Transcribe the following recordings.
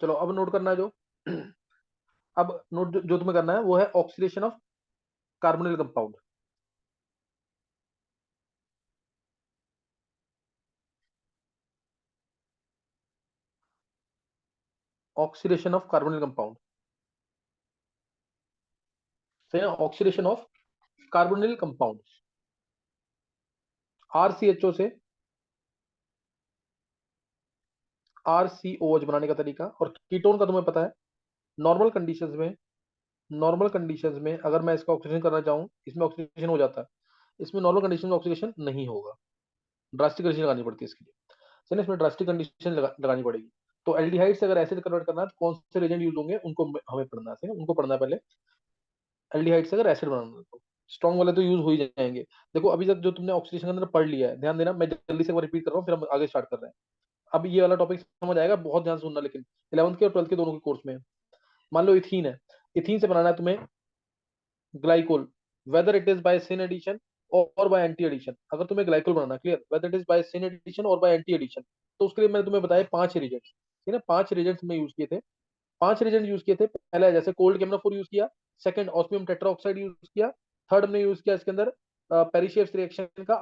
चलो अब नोट करना है जो अब नोट जो तुम्हें करना है वो है oxidation of carbonyl compound. Oxidation of carbonyl compound, सही है, oxidation of carbonyl compound. RCHO से आरसीओएच बनाने का तरीका, और कीटोन का तुम्हें पता है। नॉर्मल कंडीशंस में, नॉर्मल कंडीशंस में अगर मैं इसका ऑक्सीडेशन करना चाहूँ, इसमें ऑक्सीडेशन हो जाता है, इसमें नॉर्मल कंडीशन में ऑक्सीडेशन नहीं होगा, ड्रास्टिक कंडीशन लगानी पड़ती है इसके लिए। चलिए इसमें ड्रास्टिक कंडीशन लगानी पड़ेगी। तो एल्डिहाइड से अगर एसिड कन्वर्ट करना है तो कौन से रेजेंट यूज होंगे, उनको हमें पढ़ना है, उनको पढ़ना है पहले। एल्डिहाइड से अगर एसिड बनाना है तो स्ट्रॉन्ग वाले तो यूज हो ही जाएंगे। देखो अभी तक जो तुमने ऑक्सीडेशन के अंदर पढ़ लिया है, ध्यान देना, मैं जल्दी से रिपीट कर रहा हूँ, फिर हम आगे स्टार्ट कर रहे हैं। अब ये वाला टॉपिक समझ आएगा, बहुत ध्यान से सुनना, लेकिन 11th के और 12th के दोनों के कोर्स में। मान लो इथीन है, इथीन से बनाना है तुम्हें glycol, whether it is by syn addition और बाय एंटी एडिशन। अगर तुम्हें ग्लाइकोल बनाना, clear, whether it is by syn addition और बाय एंटी एडिशन, तो उसके लिए मैंने तुम्हें बताया 5 रिजेंट्स, ठीक है ना, 5 रिजेंट्स में यूज किए थे। 5 रिजेंट यूज किए थे। पहला है जैसे कोल्ड केमनाफोर यूज किया, सेकंड ऑस्मियम टेट्राऑक्साइड यूज किया, थर्ड हमने यूज किया इसके अंदर पेरिशेव्स रिएक्शन का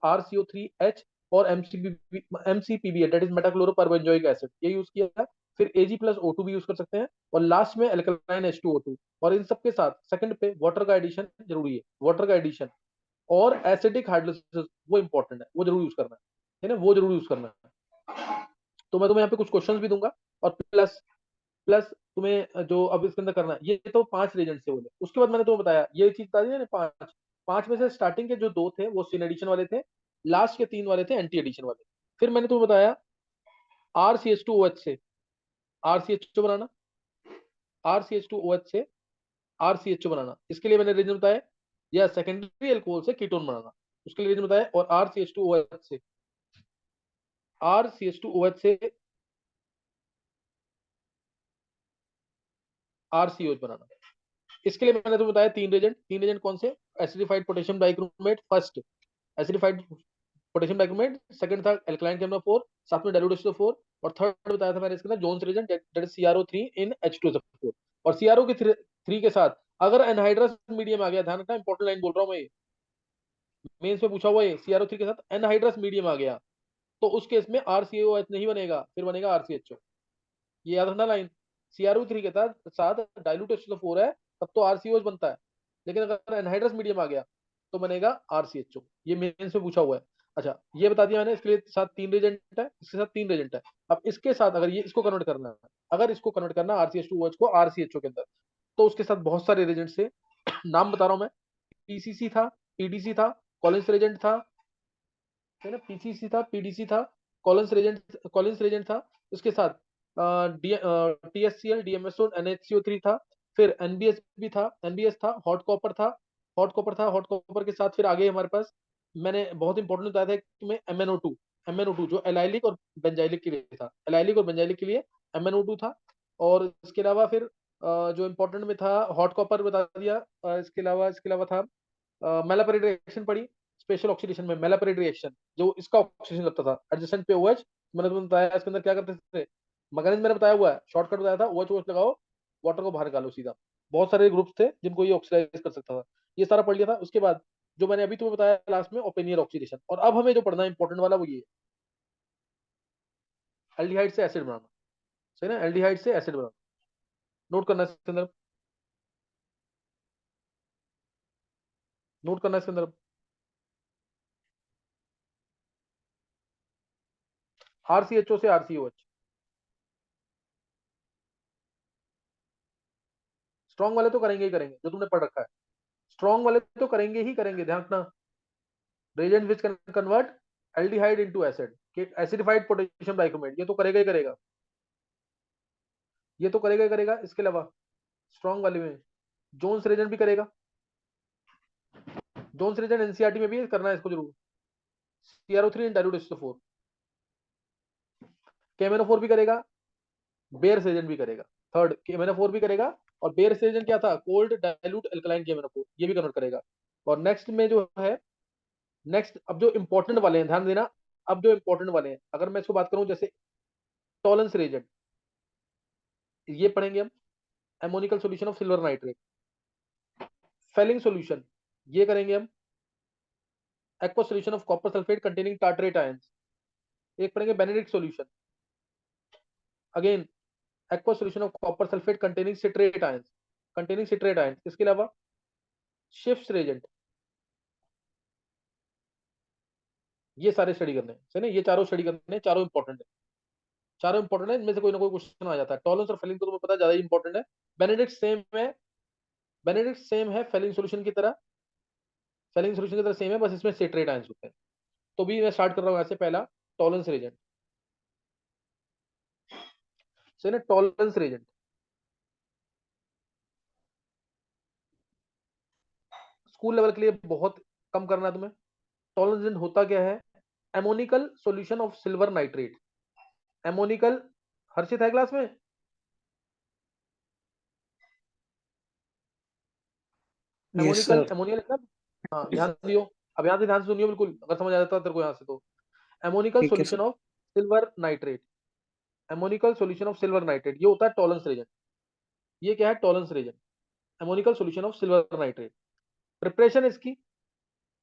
RCO3H और MCPB, दैट इज मेटाक्लोरोपारबेंजोइक एसिड, ये यूज किया। फिर Ag+O2 भी यूज कर सकते हैं, और लास्ट में अल्कलाइन H2O2। और इन सबके साथ सेकंड पे वाटर का एडिशन जरूरी है, वाटर का एडिशन और एसिडिक हाइड्रोलिसिस, वो इंपॉर्टेंट है, वो जरूर यूज करना है ना, वो जरूर यूज करना है। तो मैं तुम्हें यहाँ पे कुछ क्वेश्चंस भी दूंगा, और प्लस प्लस तुम्हें जो अब इसके अंदर करना है, ये तो 5 रीजन से बोले। उसके बाद मैंने तुम्हें बताया ये चीज बता दी ना, 5, 5 में से स्टार्टिंग के जो 2 थे वो सिन एडिशन वाले थे, लास्ट के 3 वाले थे एंटी एडिशन वाले। फिर मैंने तुम्हें बताया RCH2OH से RCH2 बनाना, RCH2OH से RCHO बनाना, इसके लिए मैंने रीजन बताया, या सेकेंडरी एल्कोहल से कीटोन बनाना, उसके लिए रीजन बताया। और RCH2OH से RCOH बनाना, इसके लिए मैंने तुम्हें बताया 3 रीजन। 3 रीजन कौन से? Acidified potassium dichromate first, acidified potassium dichromate, second था एल्कलाइन केमनाफोर, साथ में डाइल्यूट H2O4, और थर्ड बताया था मैंने इसके अंदर Jones reagent, that is CrO3 in H2SO4। और CrO के थ्री के साथ अगर एनहाइड्रस मीडियम आ गया, ध्यान रखना, इंपॉर्टेंट लाइन बोल रहा हूँ मैं, मेंस में पूछा हुआ है, CrO3 के साथ एनहाइड्रस मीडियम आ गया तो उस केस में RCOH नहीं बनेगा, फिर बनेगा RCHO। ये याद रखना लाइन, CrO3 के साथ साथ डाइल्यूट H2O4 है, तब तो RCOH बनता है, लेकिन अगर एनहाइड्रस मीडियम आ गया तो बनेगा RCHO। ये मेंस में पूछा हुआ है। अच्छा ये बता दिया मैंने, इसके लिए साथ 3 रीजेंट है, इसके साथ 3 रीजेंट है। अब इसके साथ अगर ये इसको कन्वर्ट करना है, अगर इसको कन्वर्ट करना है RCH2OH को RCHO के अंदर, तो उसके साथ बहुत सारे रीजेंट से नाम बता रहा हूं मैं। PCC था, PDC था, कॉलिन्स रीजेंट था, है ना, PCC था, PDC था, कॉलिन्स रीजेंट था। उसके साथ TSCl, DMSO, NHCO3 था। फिर NBS भी था, NBS था, हॉट कॉपर था, हॉट कॉपर था, हॉट कॉपर के साथ फिर आगे हमारे पास, मैंने बहुत इंपॉर्टेंट बताया था तुम्हें, MnO2, MnO2 जो एलाइलिक और बेंजाइलिक के लिए था, एलाइलिक और बेंजाइलिक के लिए MnO2 था। और इसके अलावा फिर जो इंपॉर्टेंट में था, हॉट कॉपर बता दिया। इसके अलावा था मेलापरेट रिएक्शन पड़ी, स्पेशल ऑक्सीडेशन में मेलापरेट रिएक्शन, जो इसका ऑक्सीडेशन करता था एडजेसेंट पे OH। मैंने तुम्हें बताया इसके अंदर क्या करते थे, मैकेनिज्म मैंने बताया हुआ है, शॉर्टकट बताया था, OH लगाओ, वाटर को बाहर निकालो सीधा। बहुत सारे ग्रुप्स थे जिनको ये ऑक्सीडाइज कर सकता था, ये सारा पढ़ लिया था। उसके बाद जो मैंने अभी तुम्हें बताया लास्ट में, ओपेनियर ऑक्सीडेशन। और अब हमें जो पढ़ना है इंपॉर्टेंट वाला वो ये, एल्डिहाइड से एसिड बनाना, सही ना, एल्डिहाइड से एसिड बनाना, नोट करना है इसके अंदर, नोट करना है इसके अंदर। RCHO से RCOH, स्ट्रॉन्ग वाले तो करेंगे ही करेंगे जो तुमने पढ़ रखा है, स्ट्रॉन्ग वाले तो करेंगे ही करेंगे, ध्यान रखना। reagent which can convert aldehyde into acid, acidified potassium dichromate, ये तो करेगा ही करेगा, ये तो करेगा ही करेगा। इसके अलावा स्ट्रॉन्ग वाले में जोन्स रीजन भी करेगा, जोन्स रीजन एनसीईआरटी में भी करना है इसको जरूर। CrO3 इन डाइल्यूट H2O4, केमेनोफोर भी करेगा, बेयर रीजन भी करेगा, थर्ड केमेनोफोर भी करेगा। और बेयर रीजन क्या था, कोल्ड डाइल्यूट एल्कलाइन केमेनोफोर, ये भी कन्वर्ट करेगा। और नेक्स्ट में जो है, नेक्स्ट अब जो इंपॉर्टेंट वाले हैं, ध्यान देना, अब जो इंपॉर्टेंट वाले हैं, अगर मैं इसको बात करूं जैसे टॉलेंस रीजन, ये पढ़ेंगे हम, ammoniacal solution of silver nitrate. Fehling solution ये करेंगे हम, aqua solution of copper sulphate containing tartrate ions. एक पढ़ेंगे Benedict solution, again aqua solution of copper sulphate containing citrate ions. इसके अलावा शिफ्ट रेजेंट, ये सारे स्टडी करने हैं, सही ना, ये चारों स्टडी करने हैं, चारों इंपॉर्टेंट है, चारों इंपॉर्टेंट है, इनमें से कोई ना कोई क्वेश्चन आ जाता है। टॉलरेंस और फेलिंग तो तुम्हें पता है ज्यादा इंपॉर्टेंट है। बेनेडिक्ट सेम है, बेनेडिक्ट सेम है फेलिंग सॉल्यूशन की तरह, फेलिंग सॉल्यूशन की तरह सेम है, बस इसमें सिट्रेट आयंस होते हैं। तो भी मैं स्टार्ट कर रहा हूँ ऐसे, पहला टॉलरेंस रेजेंट, सही ना, टॉलरेंस रेजेंट स्कूल लेवल के लिए बहुत कम करना है तुम्हें। टॉलरेंस रेजेंट होता क्या है, एमोनिकल सॉल्यूशन ऑफ सिल्वर नाइट्रेट। एमोनिकल, हर्षित है क्लास में? Yes एमोनिकल, sir. एमोनिया लिखना। हाँ ध्यान दियो, अब यहाँ से ध्यान से सुनियो बिल्कुल, अगर समझ आ जाता है तेरे को यहाँ से तो। एमोनिकल ठीक है solution sir. Of silver nitrate, ammoniacal solution of silver nitrate, ये होता है टॉलरेंस रीजन। ये क्या है, Tollens reagent, ammoniacal solution of silver nitrate. Preparation इसकी,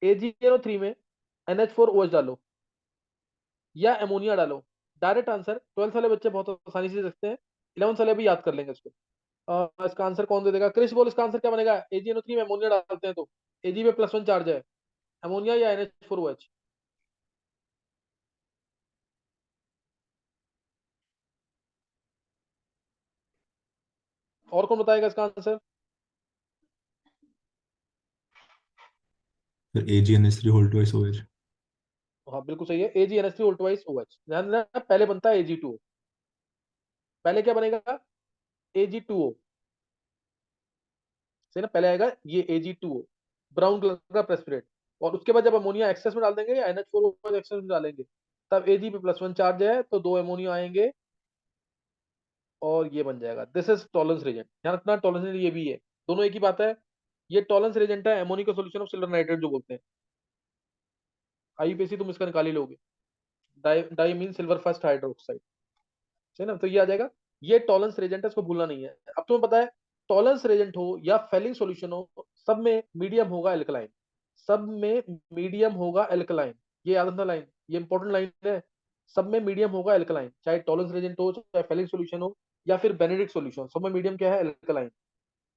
AgNO3 में NH4OH डालो या एमोनिया डालो। डायरेक्ट आंसर, 12th वाले बच्चे बहुत आसानी से रखते हैं, 11th वाले भी याद कर लेंगे इसको। इसका आंसर कौन दे देगा, क्रिश बोल, इसका आंसर क्या बनेगा? AgNO3 में एमोनिया डालते हैं तो Ag में +1 चार्ज है, एमोनिया या NH4OH? और कौन बताएगा इसका आंसर? फिर AgNH3 होल 2 OH। हाँ बिल्कुल सही है, AgNH3 ध्यान देना, पहले बनता है Ag2O, पहले क्या बनेगा, Ag2O, सही ना, पहले आएगा ये Ag2O, ब्राउन कलर का प्रेसिपिटेट। और उसके बाद जब अमोनिया एक्सेस में डाल देंगे या NH4 एक्सेस में डालेंगे, तब Ag पे +1 चार्ज है तो 2 अमोनिया आएंगे और ये बन जाएगा, दिस इज टॉलरेंस रेजेंट। ध्यान रखना, टॉलरेंस ये भी है, दोनों एक ही बात है। ये टॉलरेंस रेजेंट है, ammonia solution of silver nitrate जो बोलते हैं। आईपीएससी तुम इसका निकाल ही लोगे, di diammine silver first hydroxide, है ना, तो ये आ जाएगा। ये टॉलरेंस रेजेंट है, इसको भूलना नहीं है। अब तुम्हें पता है, टॉलरेंस रेजेंट हो या फेलिंग सॉल्यूशन हो, सब में मीडियम होगा एल्कलाइन, सब में मीडियम होगा एल्कलाइन। ये याद रखना लाइन, ये इंपॉर्टेंट लाइन है, सब में मीडियम होगा एल्कलाइन, चाहे टॉलरेंस रेजेंट हो, चाहे फेलिंग सॉल्यूशन हो, या फिर बेनेडिक्ट सॉल्यूशन, सब में मीडियम क्या है, एल्कलाइन।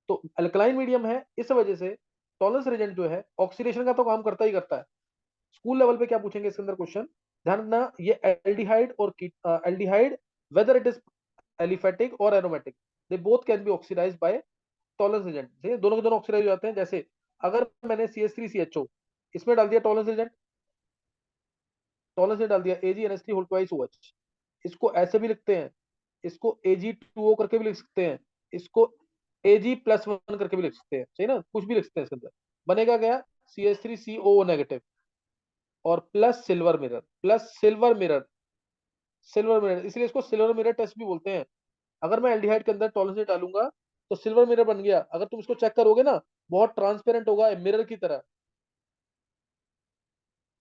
तो एल्कलाइन मीडियम है, इस वजह से टॉलरेंस रेजेंट जो है ऑक्सीडेशन का तो काम करता ही करता है। स्कूल लेवल पे क्या पूछेंगे इसके अंदर क्वेश्चन, ध्यान रखना, ये एल्डिहाइड और aldehyde, whether it is aliphatic और aromatic, they both can be oxidised by Tollens agent, दोनों के दोनों ऑक्सीडाइज हो जाते हैं। जैसे अगर मैंने CH3CHO इसमें डाल दिया टॉलरेंस एजेंट, टॉलरेंस डाल दिया AgNH3 2OH, इसको ऐसे भी लिखते हैं, इसको Ag2O करके भी लिख सकते हैं, इसको Ag+1 करके भी लिख सकते हैं, सही ना, कुछ भी लिख सकते हैं इसके अंदर। बनेगा क्या, CH3COO नेगेटिव और plus silver mirror, plus silver mirror, silver mirror, इसलिए इसको सिल्वर मिरर टेस्ट भी बोलते हैं। अगर मैं एल्डिहाइड के अंदर टॉलरेंस डालूंगा तो सिल्वर मिरर बन गया, अगर तुम इसको चेक करोगे ना, बहुत ट्रांसपेरेंट होगा, मिरर की तरह,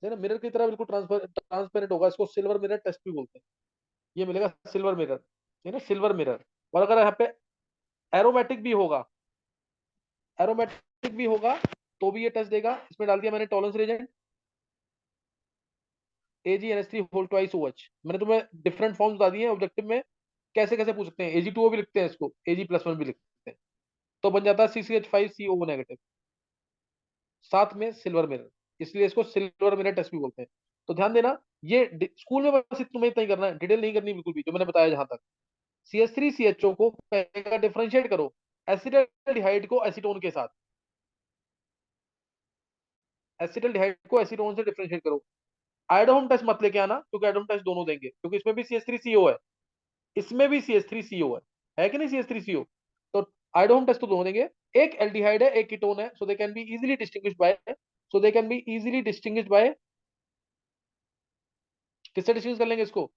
है ना, मिरर की तरह बिल्कुल ट्रांसपेरेंट होगा, इसको सिल्वर मिरर टेस्ट भी बोलते हैं। ये मिलेगा सिल्वर मिरर, है ना, सिल्वर मिरर। और अगर यहाँ पे एरोमेटिक भी होगा, एरोमेटिक भी होगा तो भी ये टेस्ट देगा। इसमें डाल दिया मैंने टॉलरेंस रेजेंट, AgNH3 2OH, मैंने तुम्हें डिफरेंट फॉर्म्स बता दिए हैं ऑब्जेक्टिव में, कैसे कैसे पूछ सकते हैं, Ag2O भी लिखते हैं इसको, Ag+1 भी लिखते हैं, तो बन जाता है CCH5COO नेगेटिव, साथ में सिल्वर मिरर, इसलिए इसको सिल्वर मिरर टेस्ट भी बोलते हैं। तो ध्यान देना, ये स्कूल में बस तुम्हें इतना ही करना है, डिटेल नहीं करनी बिल्कुल भी, जो मैंने बताया जहां तक। CH3CHO को कहेगा डिफरेंशिएट करो एसिटल्डिहाइड को एसीटोन के साथ, एसिटल्डिहाइड को एसीटोन से डिफरेंशिएट करो। आइडोम टेस्ट मत लेके आना, क्योंकि आइडोम टेस्ट दोनों देंगे, क्योंकि इसमें भी CH3CO है, इसमें भी CH3CO है कि नहीं, CH3CO, तो आइडोम टेस्ट तो दोनों देंगे। एक एल्डिहाइड है, एक कीटोन है, so they can be easily distinguished by, so they can be easily distinguished by, किससे डिस्टिंग्विश कर लेंगे इसको,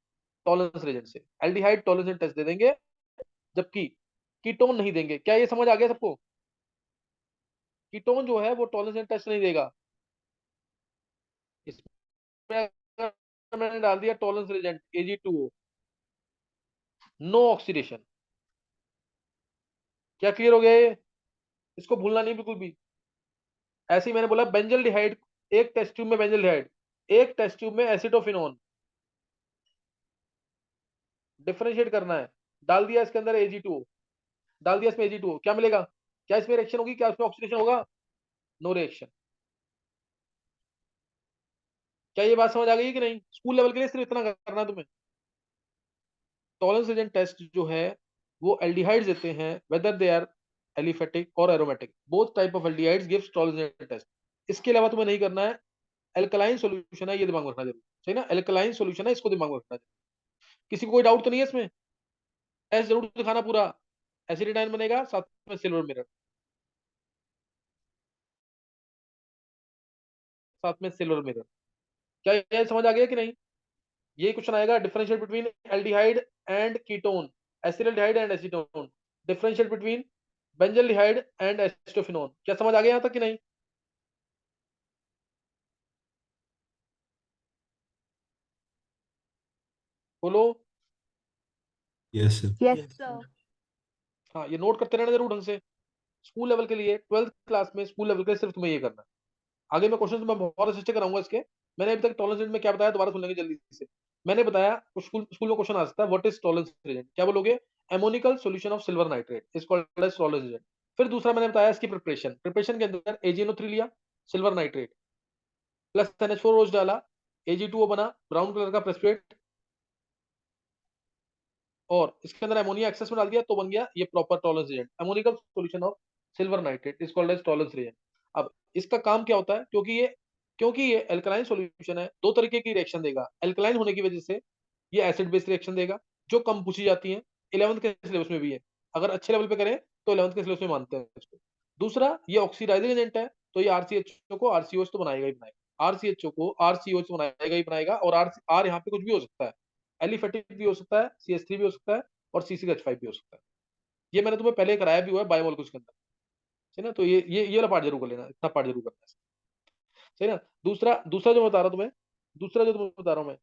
टॉलरेंस रेजेंट से। एल्डिहाइड टॉलरेंस टेस्ट दे देंगे, जबकि कीटोन नहीं देंगे। क्या ये समझ आ गया सबको, कीटोन जो है वो टॉलरेंस टेस्ट नहीं देगा। इसमें अगर मैंने डाल दिया Tollens Regent Ag2O, no oxidation, क्या क्लियर हो गया ये? इसको भूलना नहीं बिल्कुल भी। ऐसे ही मैंने बोला बेंजल डिहाइड, एक टेस्ट ट्यूब में बेंजल डिहाइड, एक टेस्ट ट्यूब में एसिटोफिनोन, डिफरेंशिएट करना है। डाल दिया इसके अंदर Ag2O, डाल दिया इसमें Ag2O, क्या मिलेगा? क्या इसमें रिएक्शन होगी? क्या इसमें ऑक्सीडेशन होगा? No reaction. क्या ये बात समझ आ गई कि नहीं? स्कूल लेवल के लिए सिर्फ इतना करना है तुम्हें। टॉलरेंस रीजन टेस्ट जो है वो एल्डिहाइड्स देते हैं, वेदर दे आर एलिफेटिक और aromatic, both type of aldehydes gives Tollens reagent test. इसके अलावा तुम्हें नहीं करना है। एल्कलाइन सॉल्यूशन है, ये दिमाग में रखना जरूर, सही ना? एल्कलाइन सॉल्यूशन है, इसको दिमाग में रखना जरूर। किसी को कोई डाउट तो नहीं है इसमें? एस जरूर दिखाना पूरा। एसिडिडाइन बनेगा, साथ में सिल्वर मिरर, साथ में सिल्वर मिरर। क्या ये समझ आ गया कि नहीं? ये क्वेश्चन आएगा, differentiate between aldehyde and ketone, acetaldehyde and acetone, differentiate between benzaldehyde and acetophenone. क्या समझ आ गया यहां तक कि नहीं? बोलो। Yes sir. Yes sir. हाँ, ये नोट करते रहना जरूर ढंग से। स्कूल लेवल के लिए, 12th क्लास में स्कूल लेवल के लिए सिर्फ तुम्हें ये करना है। आगे मैं क्वेश्चन मैं बहुत अच्छे से कराऊंगा इसके। मैंने अभी तक टॉलरेंस रेट में क्या बताया, दोबारा सुन लेंगे जल्दी से। मैंने बताया कुछ स्कूल स्कूल में क्वेश्चन आ सकता है, व्हाट इज टॉलरेंस रेट, क्या बोलोगे? Ammoniacal solution of silver nitrate is called as Tollens reagent. फिर दूसरा मैंने बताया इसकी प्रिपरेशन, प्रिपरेशन के अंदर AgNO3 लिया, सिल्वर नाइट्रेट प्लस NH4 रोज डाला, Ag2O बना, ब्राउन कलर का प्रेसिपिटेट, और इसके अंदर अमोनिया एक्सेस में डाल दिया तो बन गया ये proper Tollens agent, ammoniacal solution of silver nitrate is called as Tollens agent. अब इसका काम क्या होता है, क्योंकि ये एल्कलाइन सॉल्यूशन है, दो तरीके की रिएक्शन देगा। एल्कलाइन होने की वजह से ये एसिड बेस रिएक्शन देगा, जो कम पूछी जाती है, 11th के सिलेबस में भी है। अगर अच्छे लेवल पे करें तो 11th के सिलेबस में मानते हैं इसको। दूसरा, ये ऑक्सीडाइजिंग एजेंट है, तो ये आरसीएचओ को आरसीओएच तो बनाएगा ही बनाएगा, आरसीएचओ को आरसीओएच बनाएगा ही बनाएगा। और आर यहाँ पे कुछ भी हो सकता है, एलिफेटिक भी हो सकता है, CH3 भी हो सकता है, और C6H5 भी हो सकता है। ये मैंने तुम्हें पहले कराया भी हुआ है बायोमोलिक्यूल्स के अंदर, है ना? तो ये वाला पार्ट जरूर कर लेना, इतना पार्ट जरूर करना है, सही ना? दूसरा दूसरा जो बता रहा हूं तुम्हें, दूसरा जो तुम्हें बता रहा हूं मैं,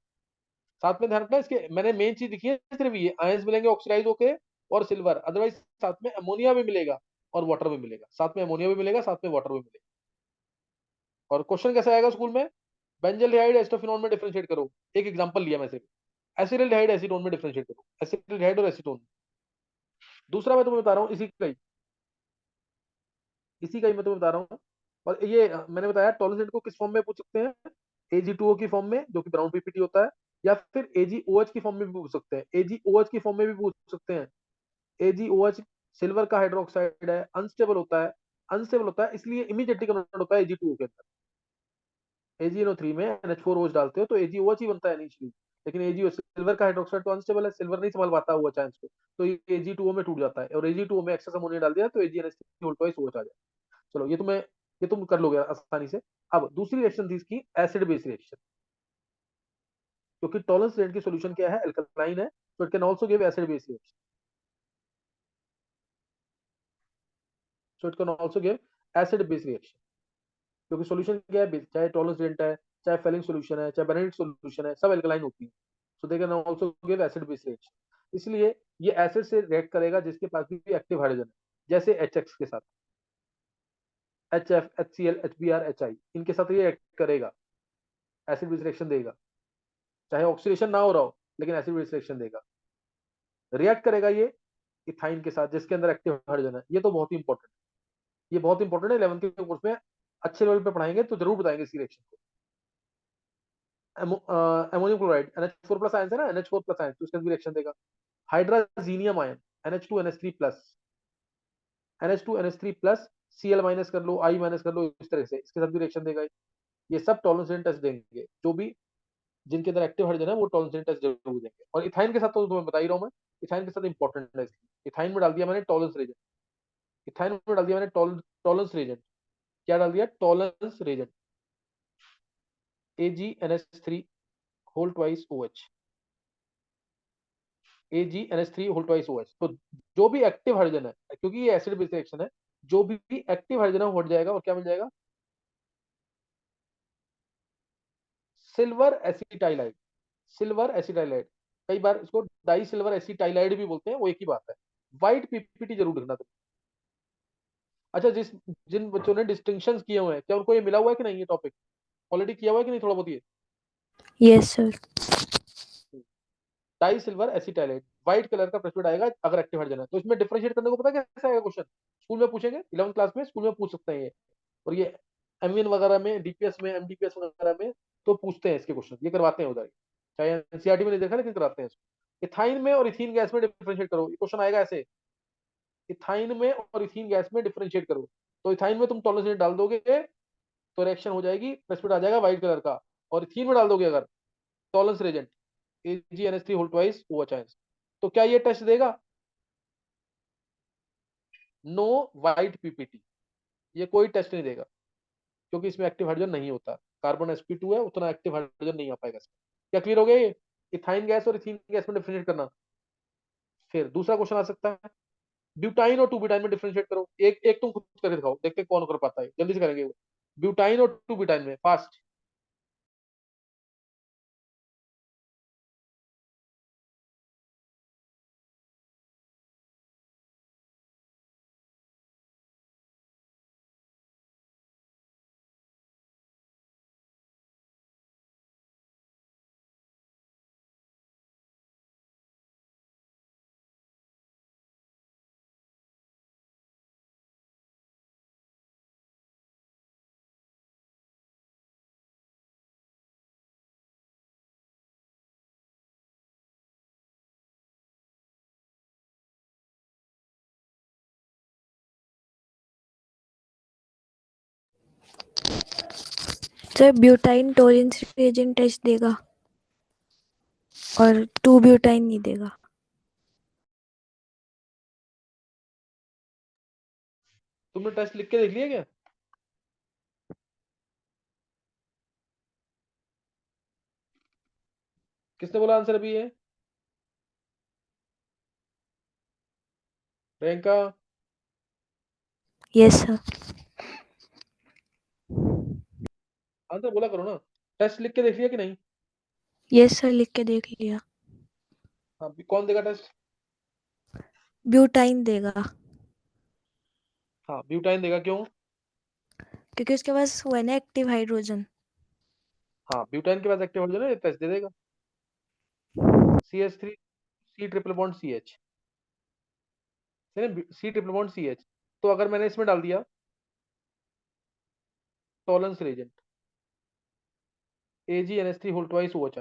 साथ में ध्यान रखना इसके, मैंने मेन चीज लिखी है सिर्फ ये, आयंस मिलेंगे ऑक्सीडाइज होके और सिल्वर, अदरवाइज साथ में अमोनिया भी मिलेगा और वाटर भी मिलेगा, साथ में अमोनिया भी मिलेगा, साथ में वाटर भी मिलेगा। और क्वेश्चन कैसे आएगा स्कूल में? बेंजल्डिहाइड एस्टोफिनोन में डिफरेंशिएट करो। एक एग्जांपल लिया मैं सिर्फ, एसिडल्डिहाइड एसीटोन में डिफरेंशिएट करो, एसिडल्डिहाइड और एसीटोन। दूसरा मैं तुम्हें बता रहा हूँ इसी का ही मैं तुम्हें बता रहा हूँ। और ये मैंने बताया टॉलरेंस को किस फॉर्म में पूछ सकते हैं, Ag2O की फॉर्म में, जो कि ब्राउन पीपीटी होता है, या फिर AgOH की फॉर्म में भी पूछ सकते हैं, AgOH की फॉर्म में भी पूछ सकते हैं। AgOH सिल्वर का हाइड्रोक्साइड है, अनस्टेबल होता है, इसलिए इमीडिएटली कन्वर्ट होता है Ag2O के अंदर। AgNO3 में NH4OH डालते हो तो AgOH ही बनता है इनिशियली, लेकिन AgO सिल्वर का हाइड्रोक्साइड तो अनस्टेबल है, सिल्वर नहीं संभाल पाता हुआ चांस को, तो ये Ag2O में टूट जाता है, और Ag2O में एक्सेस अमोनिया डाल दिया तो AgNH3 उल्टा OH आ जाए। चलो, ये तुम कर लोगे आसानी से। अब दूसरी रिएक्शन थी इसकी, एसिड बेस रिएक्शन, क्योंकि टॉलरेंस रेट की सॉल्यूशन क्या है, अल्कलाइन है, तो it can also give acid base reaction, so it can also give acid base reaction. क्योंकि सॉल्यूशन क्या है, चाहे टॉलरेंस रेट है, चाहे फेलिंग सॉल्यूशन है, चाहे बेनेडिक्ट सॉल्यूशन है, सब अल्कलाइन होती है, so they can also give acid base reaction. इसलिए ये एसिड से रिएक्ट करेगा जिसके पास भी एक्टिव हाइड्रोजन है, जैसे HX के साथ, HF, HCl, HBr, HI, इनके साथ ये एक्ट करेगा, एसिड बेस रिएक्शन देगा, चाहे ऑक्सीडेशन ना हो रहा हो, लेकिन एसिड बेस रिएक्शन देगा। रिएक्ट करेगा ये इथाइन के साथ जिसके अंदर एक्टिव हाइड्रोजन है। ये तो बहुत ही इंपॉर्टेंट है, ये बहुत इंपॉर्टेंट है, 11th के कोर्स में अच्छे लेवल पे पढ़ाएंगे तो जरूर बताएंगे इस रिएक्शन को। Ammonium chloride NH4 plus ion है ना, NH4 प्लस आयन, तो इसका भी रिएक्शन देगा। Hydrazinium ion NH2 NH3 plus, NH2 NH3 plus, Cl minus कर लो, I माइनस कर लो, इस तरह से इसके साथ भी रिएक्शन देगा। ये सब टॉलरेंस टेस्ट देंगे, जो भी जिनके अंदर एक्टिव हाइड्रोजन है वो टॉलरेंस टेस्ट जरूर देंगे। और इथाइन के साथ तो तुम्हें बता ही रहा हूं मैं, इथाइन के साथ इंपॉर्टेंट है इसलिए। इथाइन में डाल दिया मैंने टॉलरेंस रेजेंट, इथाइन में डाल दिया मैंने टॉलरेंस रेजेंट, क्या डाल दिया? Tollens reagent, AgNH3 whole twice OH, AgNH3 whole twice OH। तो जो भी एक्टिव हाइड्रोजन है, क्योंकि ये एसिड बेस रिएक्शन है, जो भी एक्टिव हाइड्रोजन है वो हट जाएगा, और क्या मिल जाएगा? सिल्वर एसिटाइलाइड, सिल्वर एसिटाइलाइड, कई बार इसको डाई सिल्वर एसिटाइलाइड भी बोलते हैं, वो एक ही बात है। व्हाइट पीपीटी जरूर लिखना तुम, अच्छा, जिन बच्चों ने डिस्टिंक्शन किए हुए हैं, क्या उनको ये मिला हुआ है कि नहीं, ये टॉपिक ऑलरेडी किया हुआ है कि नहीं, थोड़ा बहुत ये? Yes sir. Di silver acetylide, white colour का प्रेसिपिट आएगा अगर एक्टिव हाइड्रोजन है। तो इसमें डिफरेंशिएट करने को पता है कैसे आएगा क्वेश्चन? स्कूल में पूछेंगे, 11th क्लास में स्कूल में पूछ सकते हैं ये। और ये एमवीएन वगैरह में, डीपीएस में, एमडीपीएस वगैरह में तो पूछते हैं इसके क्वेश्चन, ये करवाते हैं उधर। चाहे एनसीईआरटी में नहीं देखा, लेकिन कराते हैं इसको। इथाइन में और इथीन गैस में डिफरेंशिएट करो, ये क्वेश्चन आएगा ऐसे। इथाइन में और इथीन गैस में डिफरेंशिएट करो। तो इथाइन में तुम टॉलरेंस डाल दोगे तो रिएक्शन हो जाएगी, प्रेसिपिट आ जाएगा व्हाइट कलर का। और इथीन में डाल दोगे अगर, Tollens reagent, AgNH3 whole twice OH। तो क्या ये टेस्ट देगा? नो वाइट पीपीटी, ये कोई टेस्ट नहीं देगा, क्योंकि इसमें एक्टिव हाइड्रोजन नहीं होता। कार्बन sp2 है, उतना एक्टिव हाइड्रोजन नहीं आ पाएगा इसमें। क्या क्लियर हो गया ये? इथाइन गैस और इथीन गैस में डिफरेंशिएट करना। फिर दूसरा क्वेश्चन आ सकता है, ब्यूटाइन और टू ब्यूटाइन में डिफरेंशिएट करो। एक एक तुम खुद करके दिखाओ, देखते हैं कौन कर पाता है, जल्दी से करेंगे वो। ब्यूटाइन और टू ब्यूटाइन में, fast. Sir butyne Tollens reagent test देगा और टू ब्यूटाइन नहीं देगा। तुमने टेस्ट लिख के देख लिया क्या? किसने बोला आंसर अभी है? प्रियंका? Yes sir. आंसर बोला करो ना। टेस्ट लिख के देख लिया कि नहीं? यस सर, लिख के देख लिया। हाँ, कौन देगा टेस्ट? ब्यूटाइन देगा, हाँ, ब्यूटाइन देगा, क्यों? क्योंकि उसके पास हुआ है ना एक्टिव हाइड्रोजन। हाँ, ब्यूटाइन के पास एक्टिव हाइड्रोजन है, ये टेस्ट दे देगा। CH3, C triple bond CH, C triple bond CH। तो अगर मैंने इसमें डाल दिया Tollens reagent, AgNH3 whole twice OH,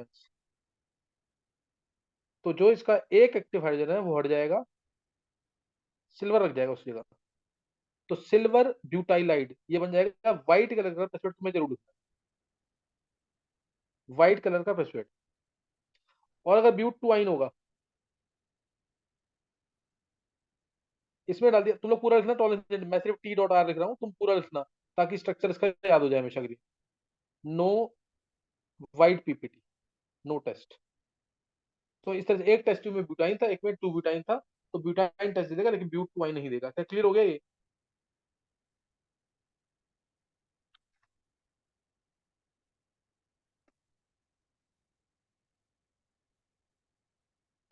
तो जो इसका एक एक्टिव हाइड्रोजन है वो हट जाएगा, सिल्वर रख जाएगा उस जगह। तो सिल्वर ब्यूटाइलाइड ये बन जाएगा व्हाइट कलर का प्रेसिपिटेट, में जरूर लिखना व्हाइट कलर का प्रेसिपिटेट। और अगर ब्यूट टू आइन होगा, इसमें डाल दिया, तुम लोग पूरा लिखना टॉलरेंस, मैं सिर्फ T.R लिख रहा हूँ, तुम पूरा लिखना, ताकि स्ट्रक्चर इसका याद हो जाए हमेशा के लिए। No white PPT, no test. तो इस तरह से एक टेस्ट में ब्यूटाइन था, एक में टू ब्यूटाइन था, तो ब्यूटाइन टेस्ट दे देगा, लेकिन ब्यूट टू आइन नहीं देगा। क्या क्लियर हो गया ये?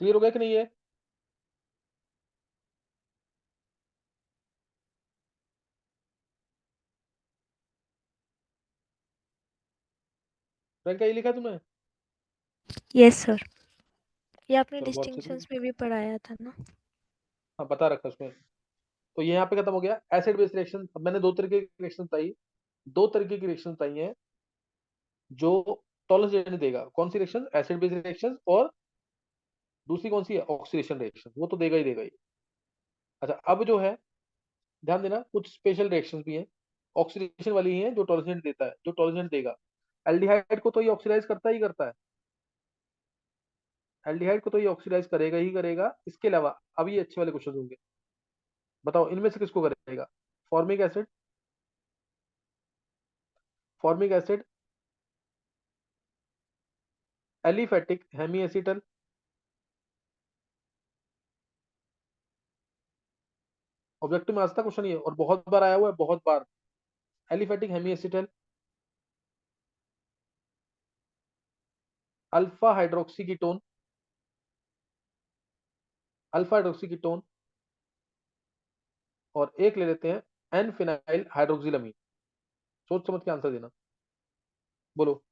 क्लियर हो गया कि नहीं है? प्रियंका, ये लिखा तुमने? यस सर, ये आपने चलो, बहुत डिस्टिंक्शंस अच्छी। में भी पढ़ाया था ना। हाँ, बता रखा उसमें। तो ये यहाँ पे खत्म हो गया एसिड बेस रिएक्शन। अब मैंने दो तरीके की रिएक्शन बताई, दो तरीके की रिएक्शन बताई हैं जो टॉलरेंस देगा। कौन सी रिएक्शन? एसिड बेस रिएक्शन, और दूसरी कौन सी है? ऑक्सीडेशन रिएक्शन, वो तो देगा ही देगा ही। अच्छा, अब जो है, ध्यान देना, कुछ स्पेशल रिएक्शन भी हैं, ऑक्सीडेशन वाली ही हैं, जो टॉलरेंस देता है, जो टॉलरेंस देगा। एल्डिहाइड को तो ये ऑक्सीडाइज करता ही करता है, एल्डिहाइड को तो ये ऑक्सीडाइज करेगा ही करेगा। इसके अलावा अब ये अच्छे वाले क्वेश्चन होंगे, बताओ इनमें से किसको करेगा? Formic acid, formic acid, aliphatic Hemy acetal, objective में आता क्वेश्चन ये, और बहुत बार आया हुआ है, बहुत बार। Aliphatic Hemy acetal, alpha hydroxy ketone, alpha hydroxy ketone, और एक ले लेते हैं एन फिनाइल हाइड्रोक्सिलमीन। सोच समझ के आंसर देना, बोलो।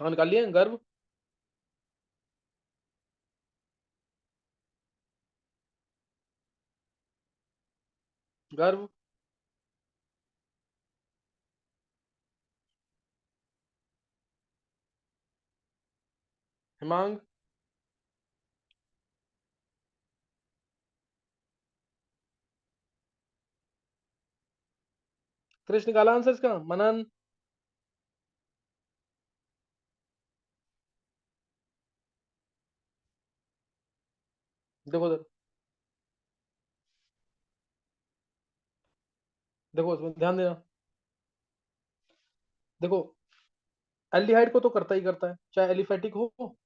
हाँ निकाल लिए गर्भ। गर्भ। हिमांग। कृष्ण निकाला आंसर इसका, मनन। देखो उधर, देखो उसमें ध्यान देना। देखो एल्डिहाइड को तो करता ही करता है, चाहे एलिफेटिक हो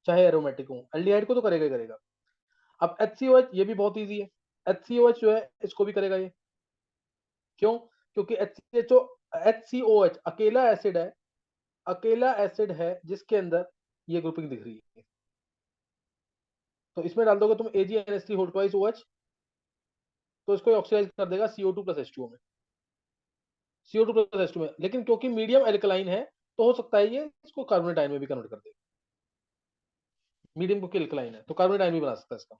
चाहे एरोमेटिक हो, एल्डिहाइड को तो करेगा ही करेगा। अब HCOH ये भी बहुत इजी है, HCOH जो है इसको भी करेगा ये। क्यों? क्योंकि HCOH अकेला एसिड है, अकेला एसिड है जिसके अंदर ये ग्रुपिंग दिख रही है। तो इसमें डाल दोगे तुम AgNH3 होल ट्वाइस OH, तो इसको ऑक्सीडाइज कर देगा CO2 प्लस H2O में, CO2 प्लस H2 में। लेकिन क्योंकि मीडियम एल्कलाइन है तो हो सकता है ये इसको कार्बोनेट आयन में भी कन्वर्ट कर दे। मीडियम क्योंकि एल्कलाइन है तो कार्बोनेट आयन भी बना सकता है इसका।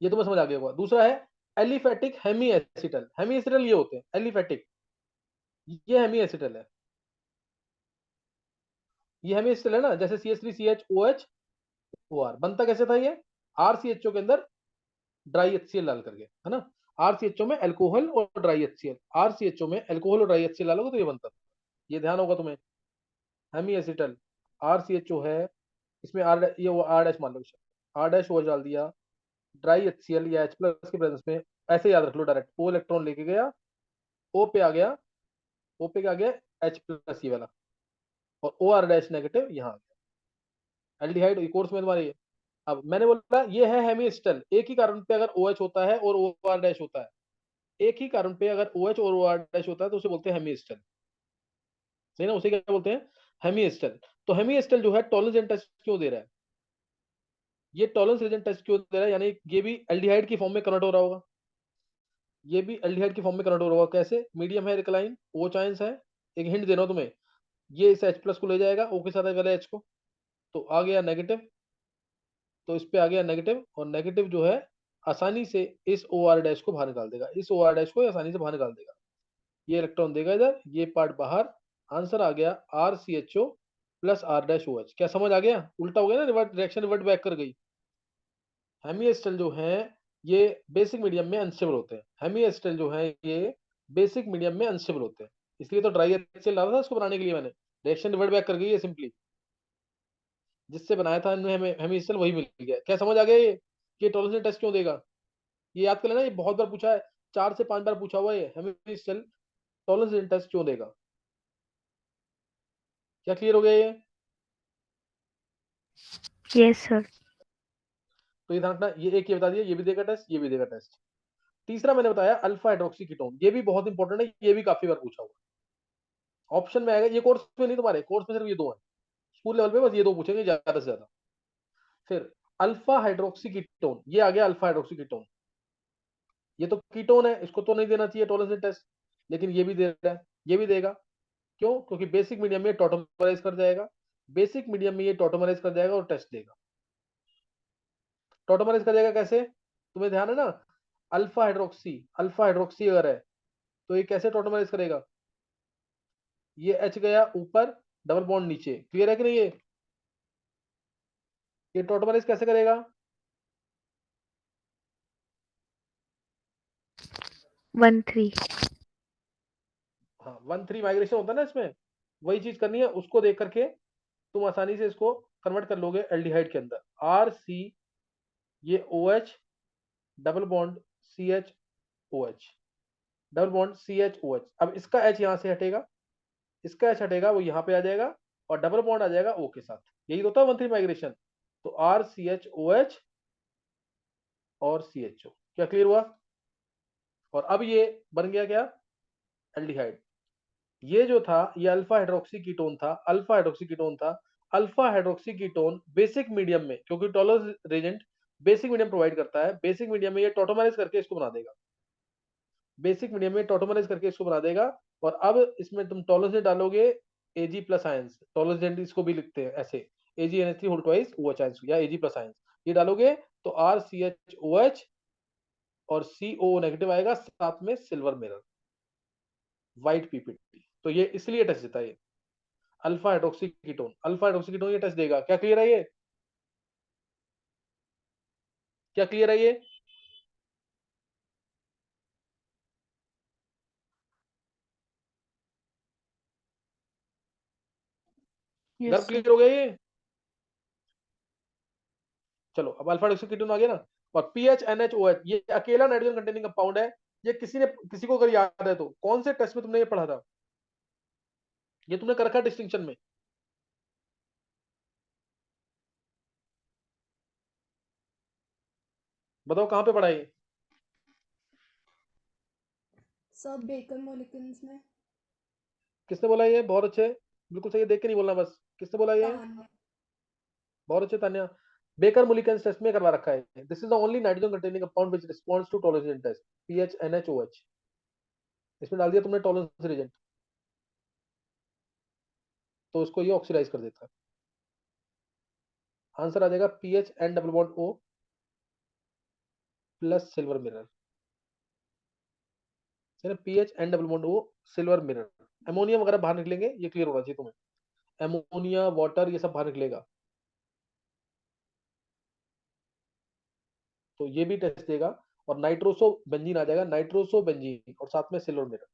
ये तुम्हें समझ आ गया होगा। दूसरा है aliphatic Hemy acetal. Hemiacetal ये होते हैं एलिफेटिक, ये हेमी एसिटल है। ये हेमी एसिटल है ना, जैसे CH3CHOH OR बनता कैसे था ये, RCHO के अंदर ड्राई HCl डाल करके, है ना। RCHO में एल्कोहल और ड्राई HCl, RCHO में एल्कोहल और ड्राई HCl डालोगे तो ये बनता था, ये ध्यान होगा तुम्हें। हेमी एसिटल RCHO है, इसमें आर, ये वो आर डैश मान लो, आर डैश ओ डाल दिया, ड्राई HCl या H प्लस के प्रेजेंस में, ऐसे याद रख लो डायरेक्ट, ओ इलेक्ट्रॉन लेके गया, ओ पे आ गया, ओ पे क्या आ गया H प्लस ये वाला, और ओ आर डैश नेगेटिव यहाँ आ गया, एल्डिहाइड कोर्स में तुम्हारे। अब मैंने बोला ये है हेमिस्टल, एक ही कार्बन पे अगर OH होता है और ओ आर डैश होता है, एक ही कार्बन पे अगर OH और ओ आर डैश होता है तो उसे बोलते हैं हेमिस्टल, सही ना, उसे क्या बोलते हैं, हेमिस्टल। तो हेमिस्टल जो है टॉलरेंस एंड टेस्ट क्यों दे रहा है, ये टॉलरेंस रीजन टेस्ट क्यों दे रहा है, यानी ये भी एल्डिहाइड की फॉर्म में कन्वर्ट हो रहा होगा, ये भी एल्डिहाइड की फॉर्म में कन्वर्ट हो रहा होगा, कैसे, मीडियम है रिक्लाइन, ओ चांस है, एक हिंट दे रहा हूं तुम्हें, ये इस H प्लस को ले जाएगा O के साथ वाले H को, तो आ गया नेगेटिव, तो इस पे आ गया नेगेटिव, और नेगेटिव जो है आसानी से इस ओ आर डैश को बाहर निकाल देगा, इस ओ आर डैश को आसानी से बाहर निकाल देगा, ये इलेक्ट्रॉन देगा इधर, ये पार्ट बाहर, आंसर आ गया RCHO plus R dash O H. क्या समझ आ गया, उल्टा हो गया ना, रिवर्ट रिएक्शन रिवर्ट बैक कर गई। हेमी एस्टल जो है ये बेसिक मीडियम में अनस्टेबल होते हैं, हेमी एस्टल जो है ये बेसिक मीडियम में अनस्टेबल होते हैं, इसलिए तो ड्राई एचसीएल डाला था इसको बनाने के लिए मैंने, रिएक्शन रिवर्ट बैक कर गई है सिंपली, जिससे बनाया था इन्हें हेमी एस्टल वही मिल गया। क्या समझ आ गया ये कि टॉलरेंस टेस्ट क्यों देगा, ये याद कर लेना, ये बहुत बार पूछा है, 4 से 5 बार पूछा हुआ है, हेमी एस्टल टॉलरेंस टेस्ट क्यों देगा। क्या क्लियर हो गया ये, यस सर। तो ये ध्यान रखना, ये एक ये बता दिया, ये भी देगा टेस्ट, ये भी देगा टेस्ट। तीसरा मैंने बताया अल्फा हाइड्रोक्सी कीटोन, ये भी बहुत इंपॉर्टेंट है, ये भी काफी बार पूछा हुआ ऑप्शन में आएगा, ये कोर्स में नहीं, तुम्हारे कोर्स में सिर्फ ये दो है, स्कूल लेवल पे बस ये दो पूछेंगे ज्यादा से ज्यादा। फिर अल्फा हाइड्रोक्सी कीटोन, ये आ गया अल्फा हाइड्रोक्सी कीटोन, ये तो कीटोन है, इसको तो नहीं देना चाहिए टॉलरेंस टेस्ट, लेकिन ये भी दे रहा है, ये भी देगा, क्यों, क्योंकि बेसिक मीडियम में टॉटोमराइज कर जाएगा, बेसिक मीडियम में ये टॉटोमराइज कर जाएगा और टेस्ट देगा। टॉटोमराइज कर जाएगा कैसे, तुम्हें ध्यान है ना, अल्फा हाइड्रोक्सी अगर है तो ये कैसे टॉटोमराइज करेगा, ये H गया ऊपर, डबल बॉन्ड नीचे, क्लियर है कि नहीं ये टॉटोमराइज कैसे करेगा, 1 3। हाँ 1 3 माइग्रेशन होता है ना इसमें, वही चीज करनी है, उसको देख करके तुम आसानी से इसको कन्वर्ट कर लोगे एल्डिहाइड के अंदर, आर सी, ये O H, double bond C H O H, double bond C H O H, अब इसका एच यहाँ से हटेगा, इसका एच हटेगा, वो यहाँ पे आ जाएगा, और डबल बॉन्ड आ जाएगा ओ के साथ, यही तो होता है 1 3 माइग्रेशन। तो R C H O H और सी एच ओ, क्या क्लियर हुआ, और अब ये बन गया क्या, एल्डिहाइड। ये जो था ये अल्फा हाइड्रोक्सी कीटोन था, अल्फा हाइड्रोक्सी कीटोन था, alpha hydroxy ketone basic medium में, क्योंकि tolerance Regent basic medium provide करता है, बेसिक मीडियम में ये टॉटोमराइज करके इसको बना देगा, बेसिक मीडियम में टॉटोमराइज करके इसको बना देगा, और अब इसमें तुम टॉलरेंस डालोगे एजी प्लस आयंस, टॉलरेंस इसको भी लिखते हैं ऐसे, AgNH3 whole twice OH ions या एजी प्लस आयंस, ये डालोगे तो RCHOH और CO नेगेटिव आएगा, साथ में सिल्वर मिरर, व्हाइट पीपीटी, तो ये इसलिए टेस्ट देता है ये alpha hydroxy ketone, alpha hydroxy ketone ये टेस्ट देगा। क्या क्लियर है ये, क्या क्लियर है ये, यस गर्व सर। क्लियर हो गया ये। चलो अब अल्फा हाइड्रोक्सी कीटोन आ गया ना, और PHNHOH ये अकेला नाइट्रोजन कंटेनिंग कंपाउंड है, ये किसी को अगर याद है तो कौन से टेस्ट में तुमने ये पढ़ा था, ये तुमने कर रखा डिस्टिंक्शन में, बताओ कहां पे पढ़ा है ये, सब बेकर मॉलिक्यूल्स में। किसने बोला ये, बहुत अच्छे, बिल्कुल सही है, देख के नहीं बोलना बस, किसने बोला ये, तान्या। बहुत अच्छे तान्या, बेकर मुलिकन टेस्ट में करवा रखा है, this is the only nitrogen containing compound which responds to Tollens test, PHNHOH, इसमें डाल दिया तुमने टॉलरेंस रिएजेंट, तो उसको ये ऑक्सीडाइज कर देता है, आंसर आ जाएगा PHN double bond O plus silver mirror, PHN double bond O silver mirror, ammonium वगैरह बाहर निकलेंगे, ये क्लियर होना चाहिए तुम्हें, एमोनिया, वाटर, ये सब बाहर निकलेगा। तो ये भी टेस्ट देगा। और नाइट्रोसो बेंजीन आ जाएगा, नाइट्रोसो बेंजीन, और साथ में सिलोमेर।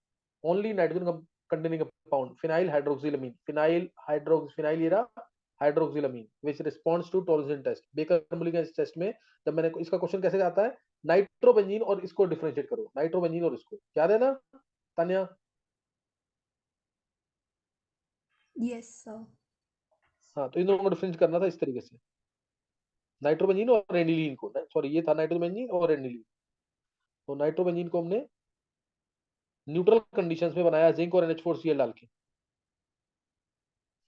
Only nitrogen containing compound, phenyl hydroxylamine, phenyl ये रहा hydroxylamine, which responds to Tollens test. Baker Mulliken इस टेस्ट में, जब मैंने इसका क्वेश्चन कैसे आता है, नाइट्रोबेंजीन और इसको डिफरेंशिएट करो, नाइट्रोबेंजीन और इसको, याद है ना तान्या? Yes sir. हाँ, तो इन दोनों को डिफरेंशिएट करना था इस तरीके से, नाइट्रोबेंजीन और एनिलीन को, सॉरी ये था नाइट्रोबेंजीन और एनिलीन। तो नाइट्रोबेंजीन को हमने न्यूट्रल कंडीशंस में बनाया, जिंक और NH4Cl डाल के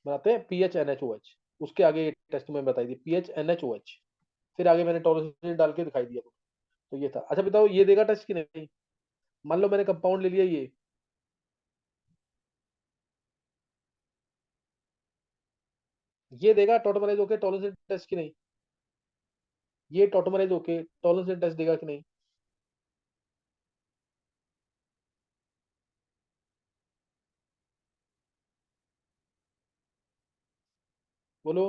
बनाते हैं, PHNHOH। उसके आगे ये टेस्ट में बताई दी, PHNHOH। फिर आगे मैंने टॉलरेंस डाल के दिखाई दिया। तो ये था। अच्छा बताओ, ये देगा टेस्ट की नहीं? मान लो मैंने कंपाउंड ले लिया, ये देगा टॉटोमराइज होके टॉलरेंस टेस्ट की नहीं? ये टॉटोमराइज होके टॉलरेंस टेस्ट देगा कि नहीं? बोलो।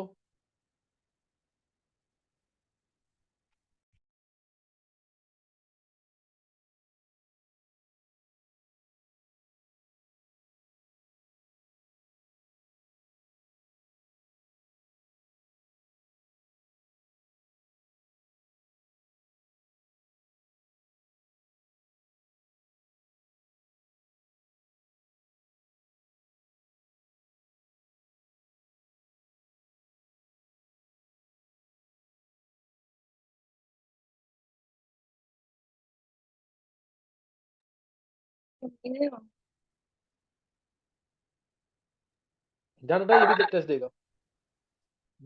ध्यान रखना, ये भी टेस्ट देगा,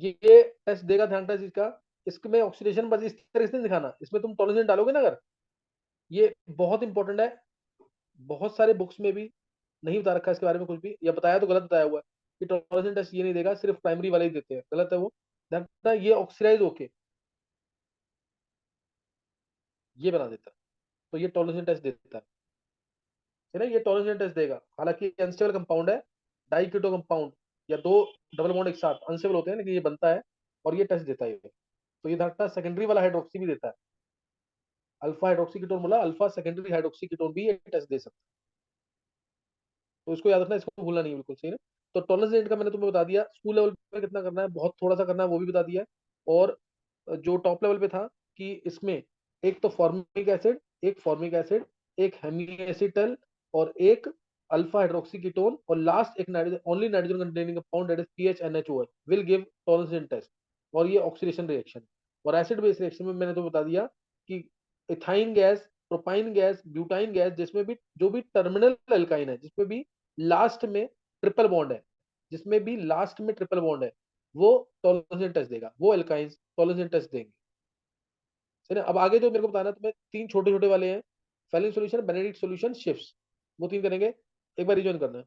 ये टेस्ट देगा, ध्यान रखना इसका। इसमें ऑक्सीडेशन बस इस तरह से नहीं दिखाना, इसमें तुम टॉलरेंस डालोगे ना अगर, ये बहुत इंपॉर्टेंट है। बहुत सारे बुक्स में भी नहीं बता रखा है इसके बारे में कुछ भी, या बताया तो गलत बताया हुआ है कि टॉलरेंस टेस्ट ये नहीं देगा, सिर्फ प्राइमरी वाले ही देते हैं, गलत है वो। ध्यान रखना, ये ऑक्सीडाइज होके ये बना देता है, तो ये टॉलरेंस टेस्ट देता है ना, ये टॉलरेंस टेस्ट देगा। हालांकि अनस्टेबल कंपाउंड है, डाइकीटो कंपाउंड, या दो डबल बॉन्ड एक साथ अनस्टेबल होते हैं, लेकिन ये बनता है और ये टेस्ट देता है ये। तो ये धक्का सेकेंडरी वाला हाइड्रोक्सी भी देता है, अल्फा हाइड्रोक्सी कीटोन बोला, अल्फा सेकेंडरी हाइड्रोक्सी कीटोन भी ये टेस्ट दे सकता है। तो इसको याद रखना, इसको भूलना नहीं, बिल्कुल सही ना। तो टॉलरेंस रेट का मैंने तुम्हें बता दिया, स्कूल लेवल पे कितना करना है, बहुत थोड़ा सा करना है, वो भी बता दिया है। और जो टॉप लेवल पे था कि इसमें एक तो फॉर्मिक एसिड, एक हेमीएसिटल, और एक अल्फा हाइड्रोक्सी कीटोन, और लास्ट एक nitrogen, only nitrogen containing compound that is PHNHOH will give Tollens test. और ये ऑक्सीडेशन रिएक्शन, और एसिड बेस रिएक्शन में मैंने तो बता दिया कि ethyne gas, propyne gas, butyne gas, जिसमें भी जो भी टर्मिनल अल्काइन है, जिसमें भी लास्ट में ट्रिपल बॉन्ड है, वो टॉलरेंस टेस्ट देगा, वो एल्काइंस टॉलरेंस टेस्ट देंगे। है ना। अब आगे जो मेरे को बताना है तुम्हें, तीन छोटे छोटे वाले हैं, Phelan solution, Benedict solution, shifts, वो तीन करेंगे। एक बार रिजॉइन करना है।